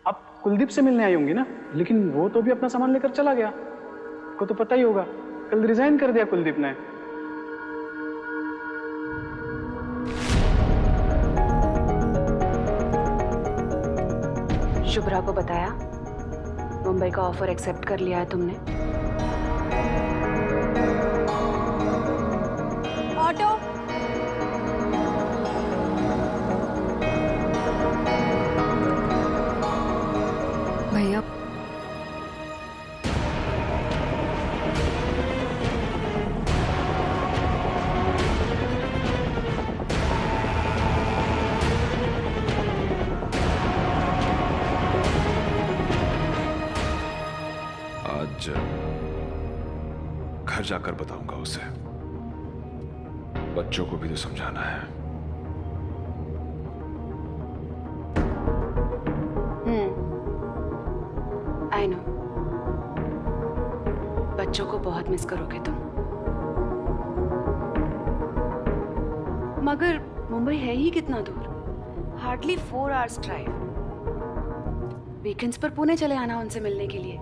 आप कुलदीप से मिलने आई होंगी ना, लेकिन वो तो भी अपना सामान लेकर चला गया। को तो पता ही होगा, कल रिजाइन कर दिया कुलदीप ने। शुभ्रा को बताया मुंबई का ऑफर एक्सेप्ट कर लिया है तुमने? ऑटो। भैया आज घर जाकर बताऊंगा उसे। बच्चों को भी तो समझाना है। आई नो, बच्चों को बहुत मिस करोगे तुम। मगर मुंबई है ही कितना दूर, हार्डली 4 आवर्स ड्राइव। वीकेंड्स पर पुणे चले आना उनसे मिलने के लिए।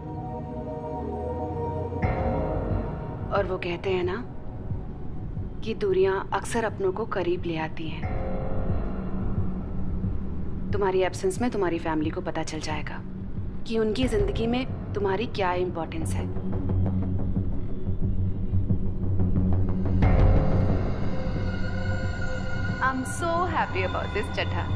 और वो कहते हैं ना कि दूरियां अक्सर अपनों को करीब ले आती हैं। तुम्हारी एब्सेंस में तुम्हारी फैमिली को पता चल जाएगा कि उनकी जिंदगी में तुम्हारी क्या इंपॉर्टेंस है। I am so happy about this Chadha.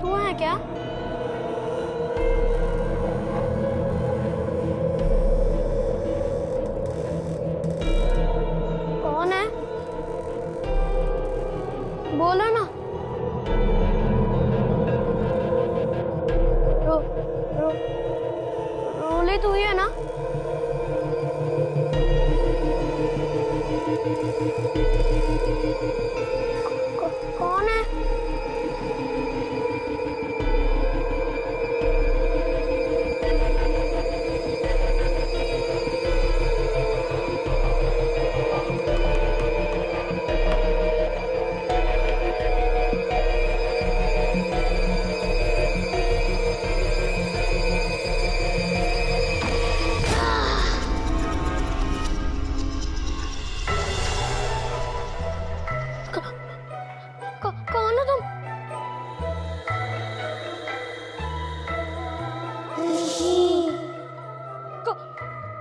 तू है क्या? कौन है? बोलो ना। रोली तू ही है ना? कौन है? कौन हो तुम?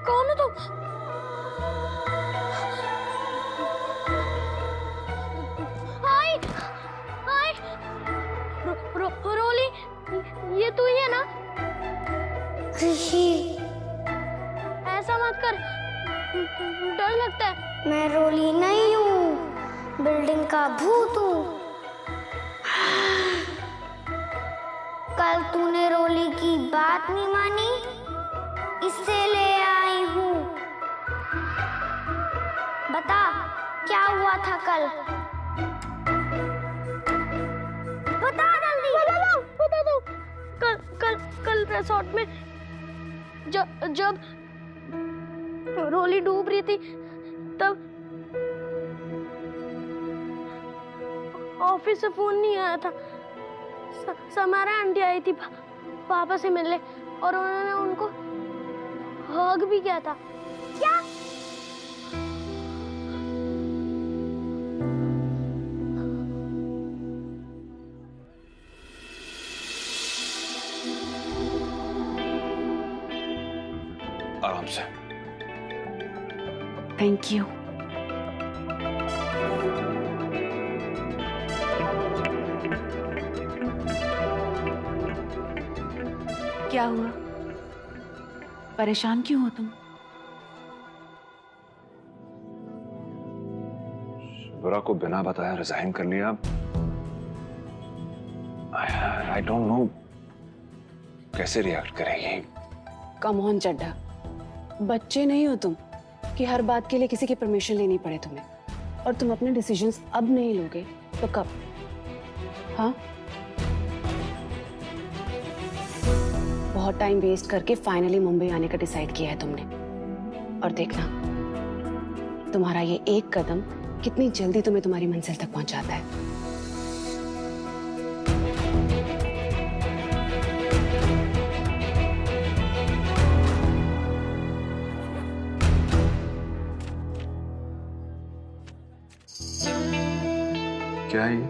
कौन हो तुम? हाय हाय रोली, ये तू ही है ना? ऐसा मत कर, डर लगता है। मैं रोली नहीं हूँ, बिल्डिंग का भूत हूँ। कल तूने रोली की बात नहीं मानी, इससे ले आई हूँ। बता क्या हुआ था कल? बता जल्दी। बता दो। कल रिसोर्ट में जब रोली डूब रही थी, तब ऑफिस से फोन नहीं आया था। समारा आंटी आई थी पापा से मिलने, और उन्होंने उनको हग भी किया था। क्या? आराम से। Thank you. क्या हुआ? परेशान क्यों हो तुम? बुरा को बिना बताया रिजाइन कर लिया। आई डोंट नो कैसे रिएक्ट करेगी। कम ऑन चड्ढा, बच्चे नहीं हो तुम कि हर बात के लिए किसी की परमिशन लेनी पड़े तुम्हें। और तुम अपने डिसीजंस अब नहीं लोगे तो कब? हाँ, बहुत टाइम वेस्ट करके फाइनली मुंबई आने का डिसाइड किया है तुमने। और देखना, तुम्हारा ये एक कदम कितनी जल्दी तुम्हें तुम्हारी मंजिल तक पहुंचाता है। क्या है ये?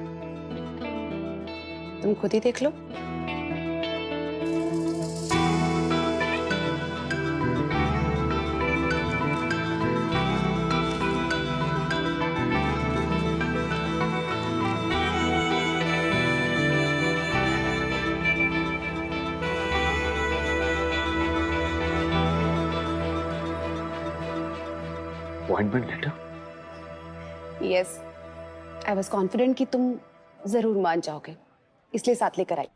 तुम खुद ही देख लो। Appointment letter? Yes, I was confident कि तुम जरूर मान जाओगे, इसलिए साथ लेकर आई।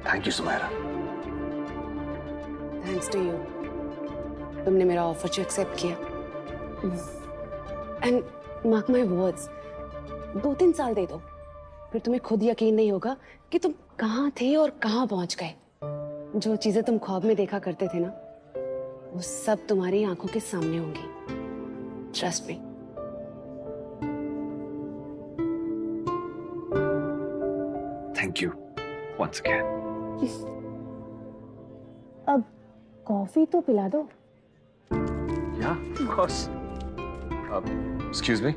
Thank you Sumaira. Thanks to you, तुमने मेरा ऑफर जो एक्सेप्ट किया। एंड मार्क माई वर्ड्स, 2-3 साल दे दो, फिर तुम्हें खुद यकीन नहीं होगा कि तुम कहाँ थे और कहाँ पहुंच गए। जो चीजें तुम ख्वाब में देखा करते थे ना, वो सब तुम्हारी आंखों के सामने होंगी। Trust me. Thank you once again. अब कॉफी तो पिला दो। या ऑफ कोर्स। Excuse me.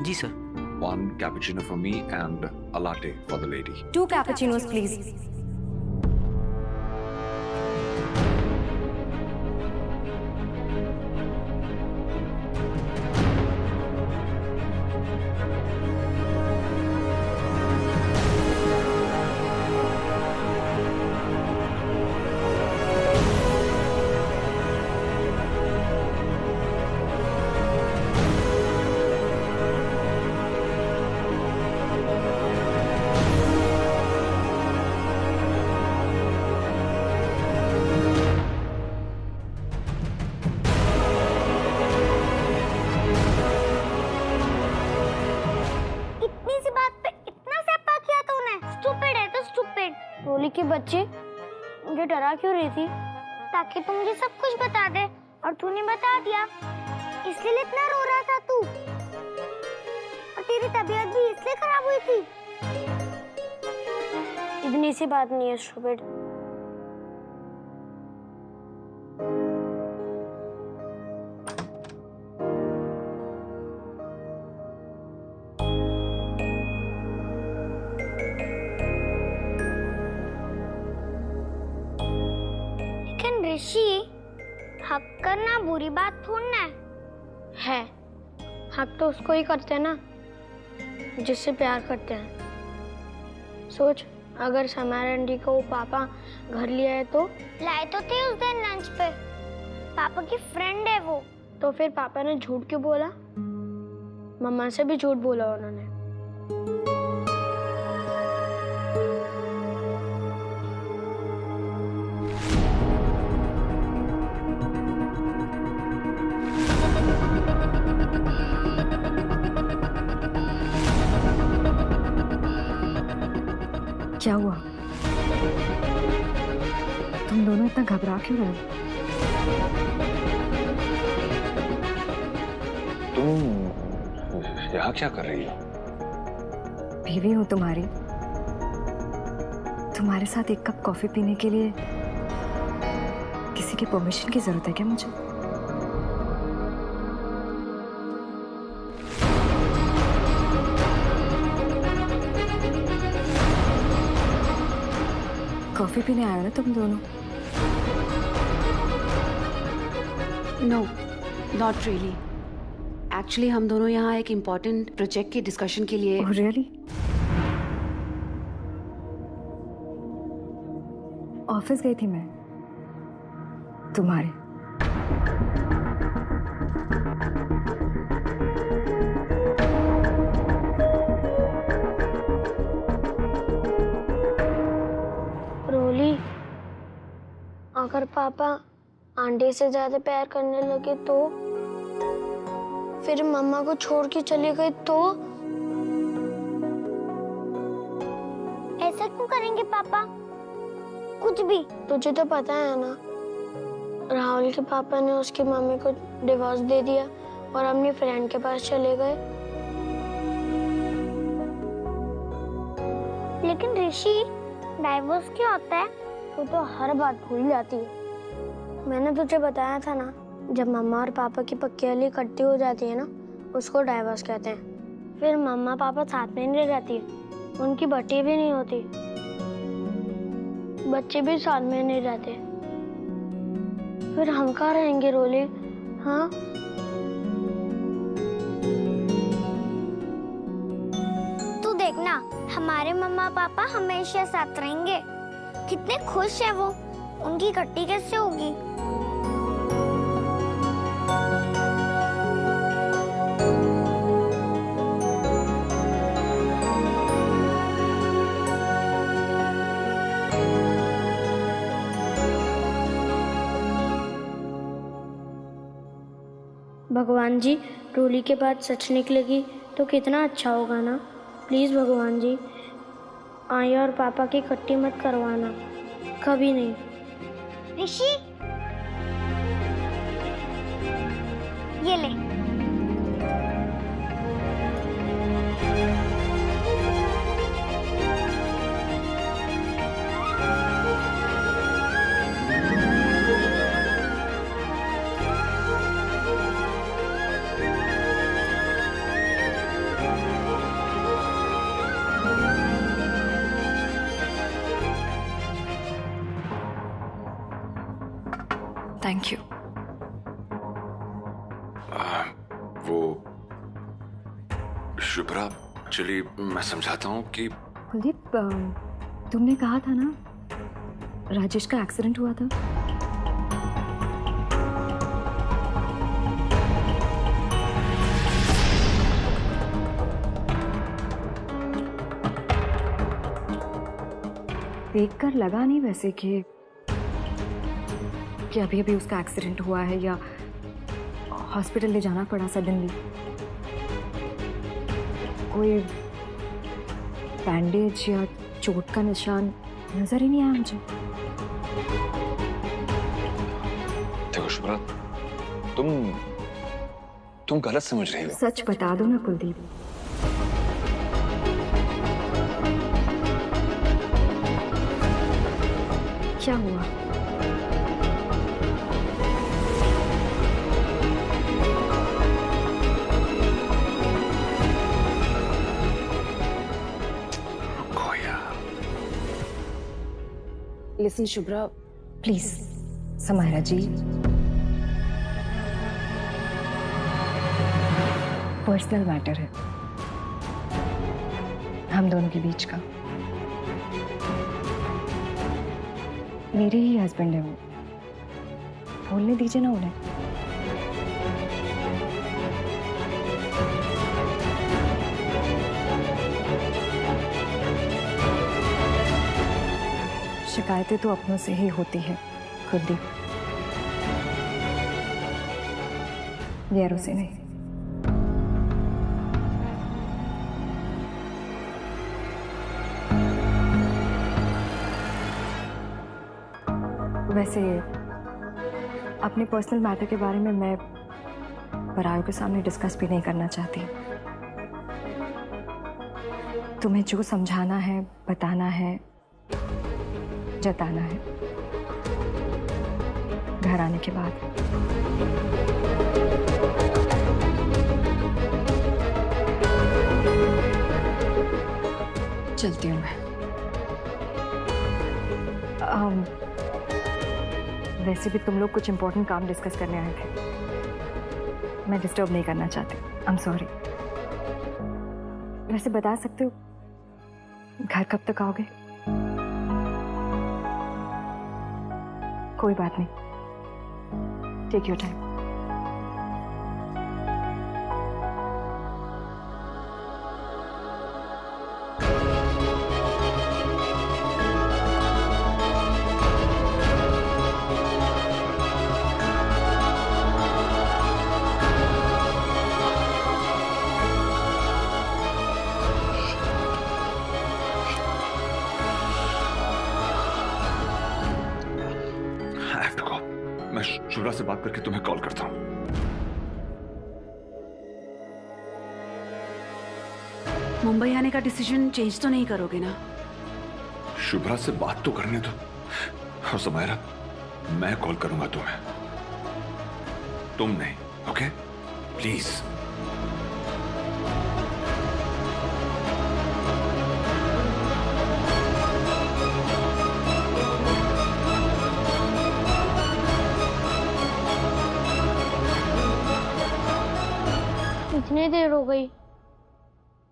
जी sir. 1 cappuccino for me and a latte for the lady. 2 cappuccinos, please. रोली के बच्चे, मुझे डरा क्यों रही थी? ताकि तू मुझे सब कुछ बता दे, और तूने बता दिया, इसलिए इतना रो रहा था तू। और तेरी तबीयत भी इसलिए खराब हुई थी। इतनी सी बात नहीं है स्टूपिड। ऋषि, हक करना बुरी बात थोड़ी है। हक तो उसको ही करते हैं ना जिससे प्यार करते हैं। सोच, अगर समारा आंटी को पापा घर ले आए तो? लाए तो थे उस दिन लंच पे। पापा की फ्रेंड है वो। तो फिर पापा ने झूठ क्यों बोला? मम्मा से भी झूठ बोला उन्होंने। क्या हुआ? तुम दोनों इतना घबरा क्यों रहे हो? तुम यहाँ क्या कर रही हो? बीवी हूँ तुम्हारी। तुम्हारे साथ एक कप कॉफी पीने के लिए किसी की परमिशन की जरूरत है क्या मुझे? कॉफी पीने आए हो ना तुम दोनों? No, not really. एक्चुअली हम दोनों यहाँ एक इम्पोर्टेंट प्रोजेक्ट की डिस्कशन के लिए। Oh, really? ऑफिस गई थी मैं तुम्हारे। रोली, अगर पापा आंटी से ज्यादा प्यार करने लगे तो, फिर मम्मा को छोड़ के चले गए तो? ऐसा क्यों करेंगे पापा? कुछ भी। तुझे तो पता है ना, राहुल के पापा ने उसकी मम्मी को डिवोर्स दे दिया और अपनी फ्रेंड के पास चले गए। लेकिन ऋषि, डाइवोर्स क्या होता है? तू तो हर बात भूल जाती है। मैंने तुझे बताया था ना, जब मम्मा और पापा की पक्की वाली इकट्ठी हो जाती है ना, उसको डाइवोर्स कहते हैं। फिर मम्मा पापा साथ में नहीं रहती, उनकी बच्चे भी नहीं होती, बच्चे भी साथ में नहीं रहते। फिर हम कहाँ रहेंगे रोली? हाँ, तू देखना, हमारे मम्मा पापा हमेशा साथ रहेंगे। कितने खुश है वो। उनकी इकट्ठी कैसे होगी? भगवान जी, रोली के बाद सच निकलेगी तो कितना अच्छा होगा ना। प्लीज भगवान जी, आया और पापा की इकट्ठी मत करवाना, कभी नहीं। ऋषि, ये ले। Thank you. वो शुभ्रा, चलिए मैं समझाता हूँ कि कुलदीप, तुमने कहा था ना राजेश का एक्सीडेंट हुआ था। देखकर लगा नहीं वैसे कि अभी अभी उसका एक्सीडेंट हुआ है या हॉस्पिटल ले जाना पड़ा सडनली। कोई बैंडेज या चोट का निशान नजर ही नहीं आया मुझे। देखो शुभ्रा, तुम गलत समझ रही हो। सच बता दो ना कुलदीप। क्या हुआ? Listen Shubhra, please Samaira ji, personal matter है हम दोनों के बीच का। मेरे ही हस्बैंड है वो, बोलने दीजिए ना उन्हें। शिकायतें तो अपनों से ही होती है कुलदीप, गैरों से नहीं। वैसे अपने पर्सनल मैटर के बारे में मैं परायों के सामने डिस्कस भी नहीं करना चाहती। तुम्हें जो समझाना है, बताना है, जताना है घर आने के बाद। चलती हूँ मैं। वैसे भी तुम लोग कुछ इम्पोर्टेंट काम डिस्कस करने आए थे, मैं डिस्टर्ब नहीं करना चाहती। I am sorry. वैसे बता सकते हो घर कब तक आओगे? कोई बात नहीं, टेक योर टाइम। मैं शुभ्रा से बात करके तुम्हें कॉल करता हूं। मुंबई आने का डिसीजन चेंज तो नहीं करोगे ना? शुभ्रा से बात तो करने दो। और समायरा, मैं कॉल करूंगा तुम्हें, तुम नहीं। Okay please. इतनी देर हो गई,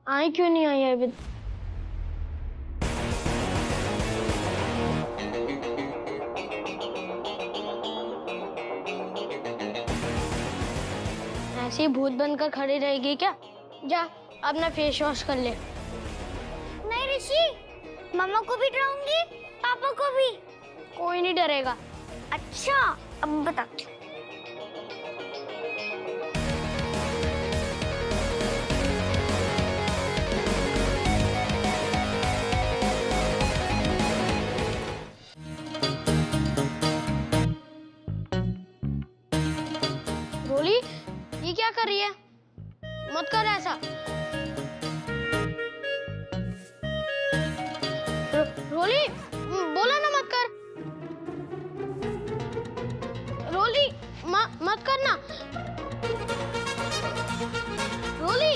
आई क्यों नहीं आई अभी? ऐसे ही भूत बनकर खड़ी रहेगी क्या? जा अपना फेस वॉश कर ले। नहीं ऋषि, मम्मा को भी डराऊंगी, पापा को भी। कोई नहीं डरेगा। अच्छा अब बताती हूँ। रोली, ये क्या कर रही है? मत कर ऐसा। रोली, बोला ना मत कर। रोली, मत करना। रोली,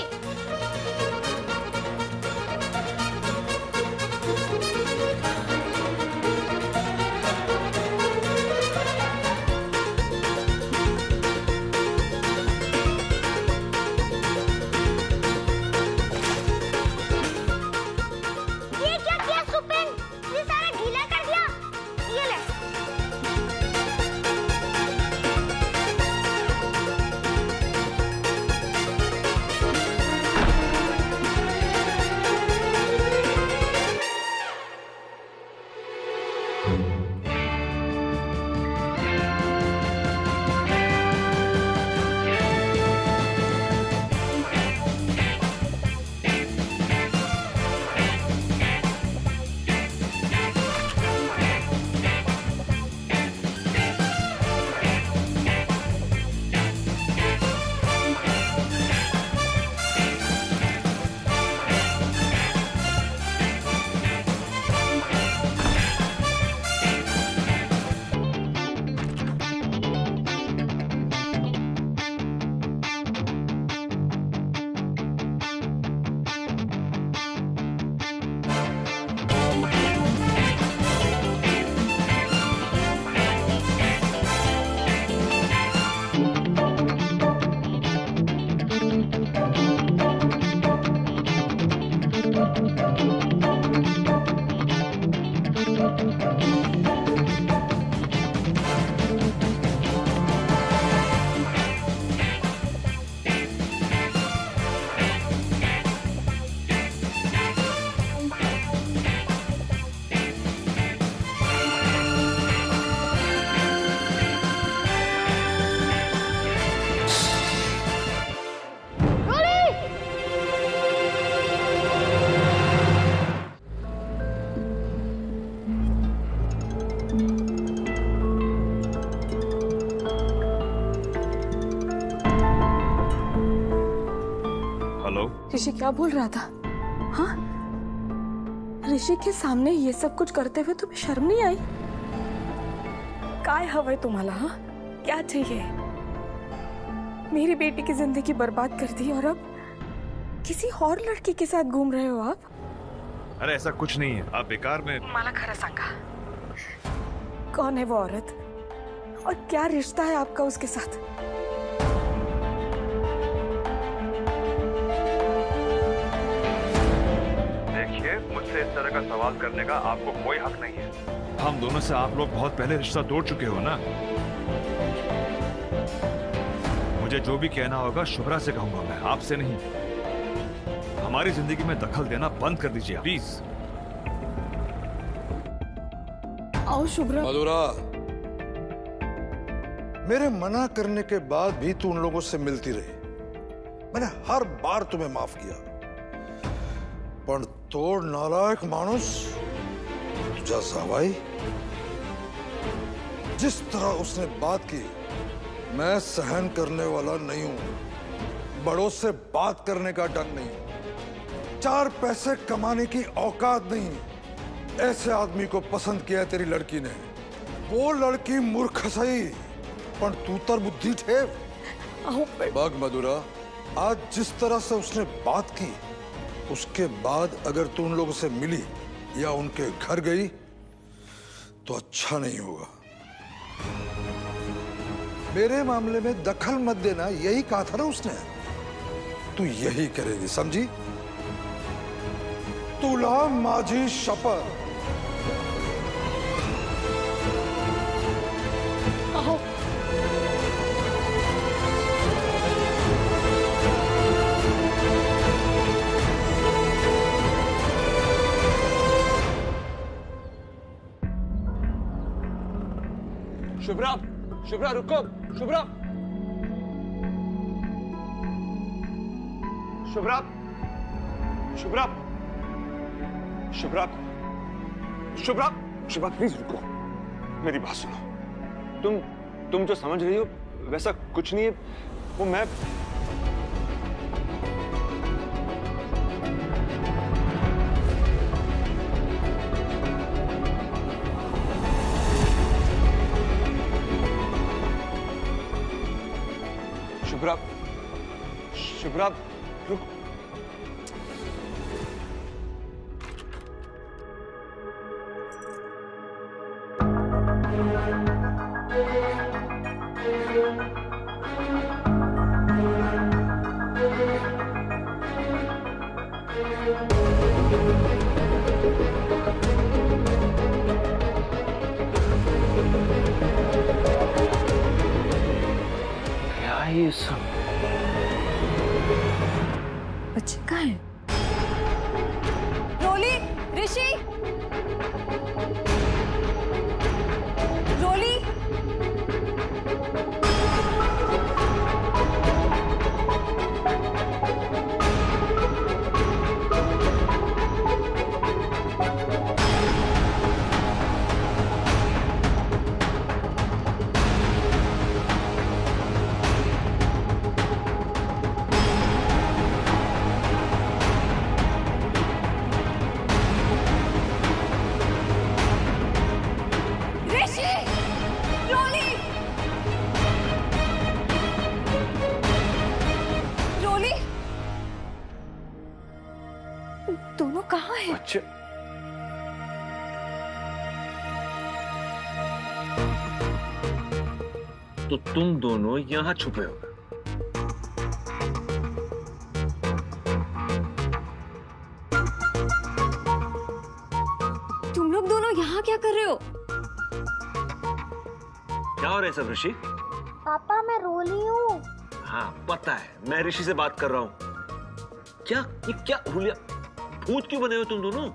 ऋषि क्या बोल रहा था? हाँ, ऋषि के सामने ये सब कुछ करते हुए तुम्हें शर्म नहीं आई? काय हवय तुम्हाला? हाँ, क्या चाहिए? मेरी बेटी की जिंदगी बर्बाद कर दी और अब किसी और लड़की के साथ घूम रहे हो आप? अरे ऐसा कुछ नहीं है, आप बेकार में। मला खरं सांगा, कौन है वो औरत और क्या रिश्ता है आपका उसके साथ? देखिए ओके? मुझसे इस तरह का सवाल करने का आपको कोई हक नहीं है। हम दोनों से आप लोग बहुत पहले रिश्ता तोड़ चुके हो ना। मुझे जो भी कहना होगा शुभ्रा से कहूंगा मैं, आपसे नहीं। हमारी जिंदगी में दखल देना बंद कर दीजिए प्लीज। आओ शुभ्रा। मधुरा, मेरे मना करने के बाद भी तू उन लोगों से मिलती रही। मैंने हर बार तुम्हें माफ किया, पर तोड़ नालायक मानुस तुझा जावाई, जिस तरह उसने बात की मैं सहन करने वाला नहीं हूं। बड़ों से बात करने का ढंग नहीं, 4 पैसे कमाने की औकात नहीं। ऐसे आदमी को पसंद किया तेरी लड़की ने। वो लड़की मूर्ख सही, पर तू तर बुद्धि थे। बाग मधुरा, आज जिस तरह से उसने बात की, उसके बाद अगर तू उन लोगों से मिली या उनके घर गई तो अच्छा नहीं होगा। मेरे मामले में दखल मत देना, यही कहा था ना उसने। तू यही करेगी, समझी? तुला माझी शपथ। शुभ्रा, शुभ्रा रुको, शुभ्रा, शुभ्रा, शुभ्रा, शुभ्रा, शुभ्रा, शुभ्रा प्लीज रुको, मेरी बात सुनो। तुम जो समझ रही हो वैसा कुछ नहीं है। वो मैं शुभ्रा, शुभ्रा रुक। क्या ये सब? बच्चे कहाँ हैं? रोली, ऋषि, रोली। दोनों कहाँ हैं? अच्छा, तो तुम दोनों यहाँ छुपे हो। तुम लोग दोनों यहाँ क्या कर रहे हो? क्या हो रहा है सब ऋषि? पापा मैं रोली हूँ। हाँ पता है, मैं ऋषि से बात कर रहा हूँ। क्या ये क्या हुलिया, भूत क्यों बने हो तुम दोनों?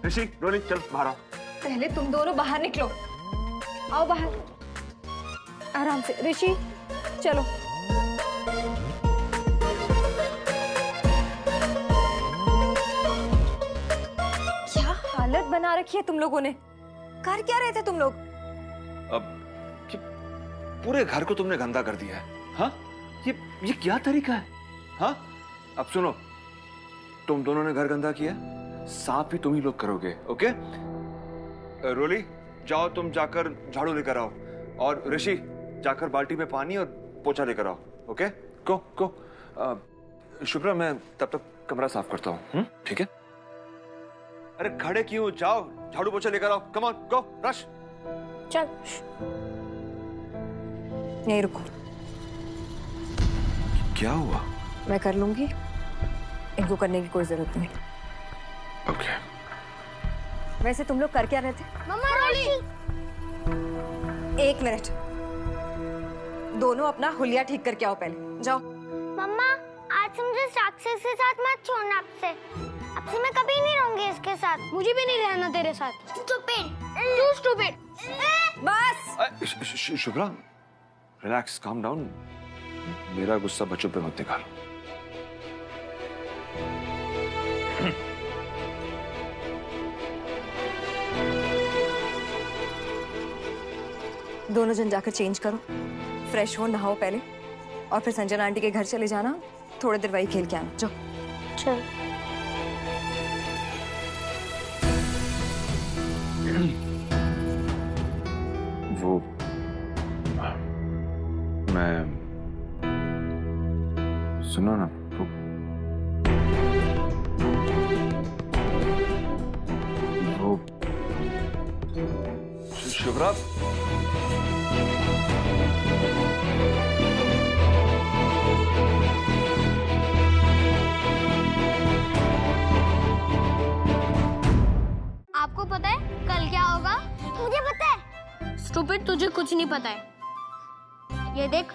ऋषि, रोली चल बाहर आओ। पहले तुम दोनों बाहर निकलो। आओ बाहर, आराम से। ऋषि चलो। क्या हालत बना रखी है तुम लोगों ने? कर क्या रहे थे तुम लोग? अब पूरे घर को तुमने गंदा कर दिया है। हाँ, ये क्या तरीका है? हाँ, अब सुनो, तुम दोनों ने घर गंदा किया, साफ भी तुम ही लोग करोगे। ओके? रोली जाओ, तुम जाकर झाड़ू लेकर आओ, और ऋषि जाकर बाल्टी में पानी और पोछा लेकर आओ। ओके? को शुभ्रा मैं तब तक कमरा साफ करता हूँ। ठीक है? अरे खड़े क्यों, जाओ झाड़ू पोछा लेकर आओ। Come on, go, rush. चल। यहीं रुको। क्या हुआ? मैं कर लूंगी, इनको करने की कोई जरूरत नहीं। ओके। वैसे तुम लोग कर क्या रहे थे? मम्मा रोली। 1 मिनट, दोनों अपना हुलिया ठीक करके आओ पहले, जाओ। मम्मा आज से मुझे राक्षस के साथ मत छोड़ना। अब से मैं कभी नहीं रहूंगी इसके साथ। मुझे भी नहीं रहना तेरे साथ। तू स्टूपिड। बस। Shubhra, relax, calm down. मेरा गुस्सा बच्चों पे मत निकालो। दोनों जन जाकर चेंज करो, फ्रेश हो, नहाओ पहले, और फिर संजना आंटी के घर चले जाना, थोड़ी देर वही खेल के आना। जाओ। चल। वो मैं सुनो ना, वो शुभ्रा, आपको पता है कल क्या होगा? मुझे पता है। स्टूपिड, तुझे कुछ नहीं पता है। ये देख,